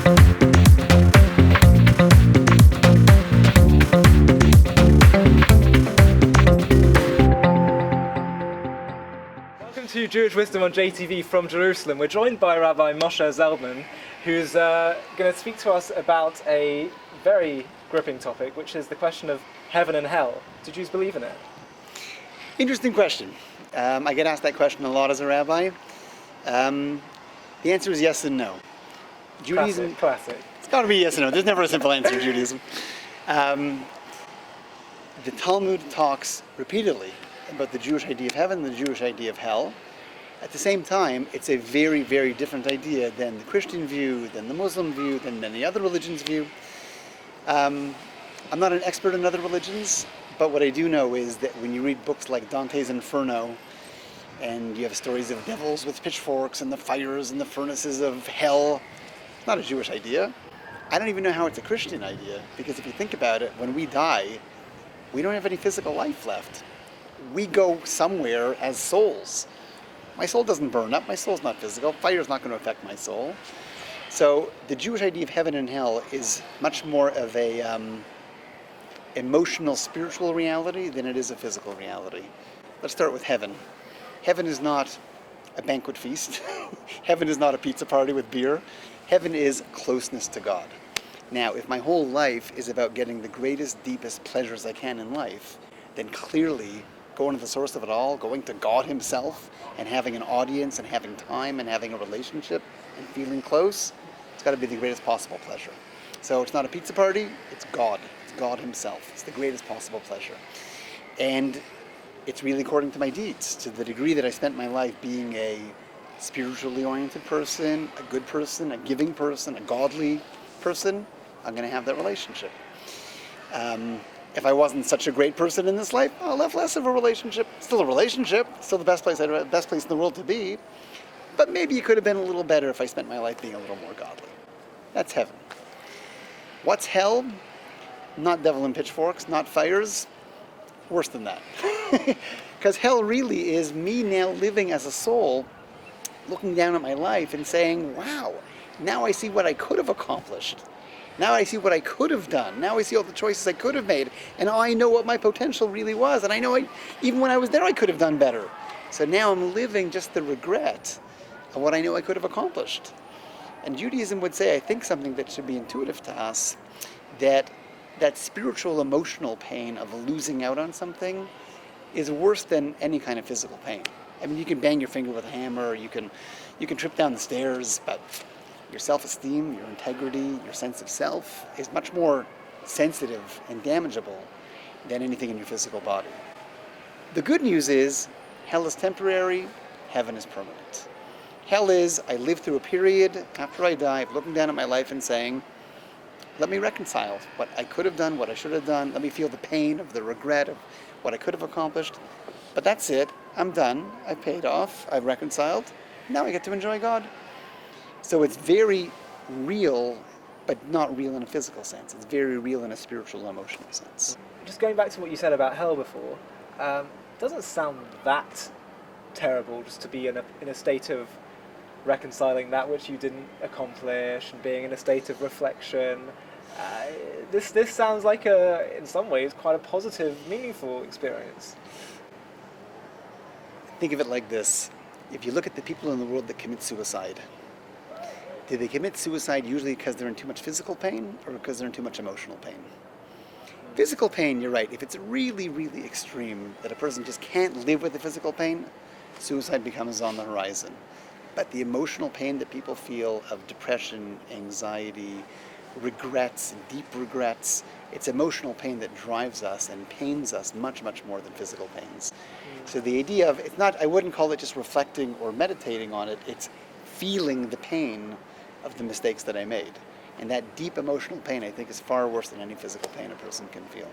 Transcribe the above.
Welcome to Jewish Wisdom on JTV from Jerusalem. We're joined by Rabbi Moshe Zeldman, who's going to speak to us about a very gripping topic, which is the question of heaven and hell. Do Jews believe in it? Interesting question. I get asked that question a lot as a rabbi. The answer is yes and no. Judaism, Classic. It's got to be yes and no. There's never a simple answer in Judaism. The Talmud talks repeatedly about the Jewish idea of heaven, the Jewish idea of hell. At the same time, it's a very, very different idea than the Christian view, than the Muslim view, than many other religions' view. I'm not an expert in other religions, but what I do know is that when you read books like Dante's Inferno, and you have stories of devils with pitchforks and the fires and the furnaces of hell, it's not a Jewish idea. I don't even know how it's a Christian idea, because if you think about it, when we die, we don't have any physical life left. We go somewhere as souls. My soul doesn't burn up, my soul's not physical, fire's not going to affect my soul. So the Jewish idea of heaven and hell is much more of a emotional, spiritual reality than it is a physical reality. Let's start with heaven. Heaven is not a banquet feast. Heaven is not a pizza party with beer. Heaven is closeness to God. Now, if my whole life is about getting the greatest, deepest pleasures I can in life, then clearly going to the source of it all, going to God himself, and having an audience, and having time, and having a relationship, and feeling close, it's got to be the greatest possible pleasure. So it's not a pizza party, it's God. It's God himself. It's the greatest possible pleasure. And it's really according to my deeds. To the degree that I spent my life being a spiritually oriented person, a good person, a giving person, a godly person, I'm going to have that relationship. If I wasn't such a great person in this life, I'll have less of a relationship. Still a relationship, still the best place in the world to be. But maybe it could have been a little better if I spent my life being a little more godly. That's heaven. What's hell? Not devil and pitchforks, not fires. Worse than that. Because hell really is me now living as a soul, looking down at my life and saying, wow, now I see what I could have accomplished. Now I see what I could have done. Now I see all the choices I could have made. And now I know what my potential really was. And I know even when I was there, I could have done better. So now I'm living just the regret of what I know I could have accomplished. And Judaism would say, I think, something that should be intuitive to us, that spiritual, emotional pain of losing out on something is worse than any kind of physical pain. I mean, you can bang your finger with a hammer, you can trip down the stairs, but your self-esteem, your integrity, your sense of self is much more sensitive and damageable than anything in your physical body. The good news is, hell is temporary, heaven is permanent. Hell is, I live through a period after I die of looking down at my life and saying, let me reconcile what I could have done, what I should have done. Let me feel the pain of the regret of what I could have accomplished. But that's it. I'm done. I've paid off. I've reconciled. Now I get to enjoy God. So it's very real, but not real in a physical sense. It's very real in a spiritual, emotional sense. Just going back to what you said about hell before, doesn't sound that terrible just to be in a state of reconciling that which you didn't accomplish and being in a state of reflection. This sounds like in some ways, quite a positive, meaningful experience. Think of it like this. If you look at the people in the world that commit suicide, do they commit suicide usually because they're in too much physical pain or because they're in too much emotional pain? Physical pain, you're right. If it's really, really extreme, that a person just can't live with the physical pain, suicide becomes on the horizon. But the emotional pain that people feel of depression, anxiety, regrets, deep regrets, it's emotional pain that drives us and pains us much, much more than physical pains. So the idea of, it's not, I wouldn't call it just reflecting or meditating on it, it's feeling the pain of the mistakes that I made. And that deep emotional pain, I think, is far worse than any physical pain a person can feel.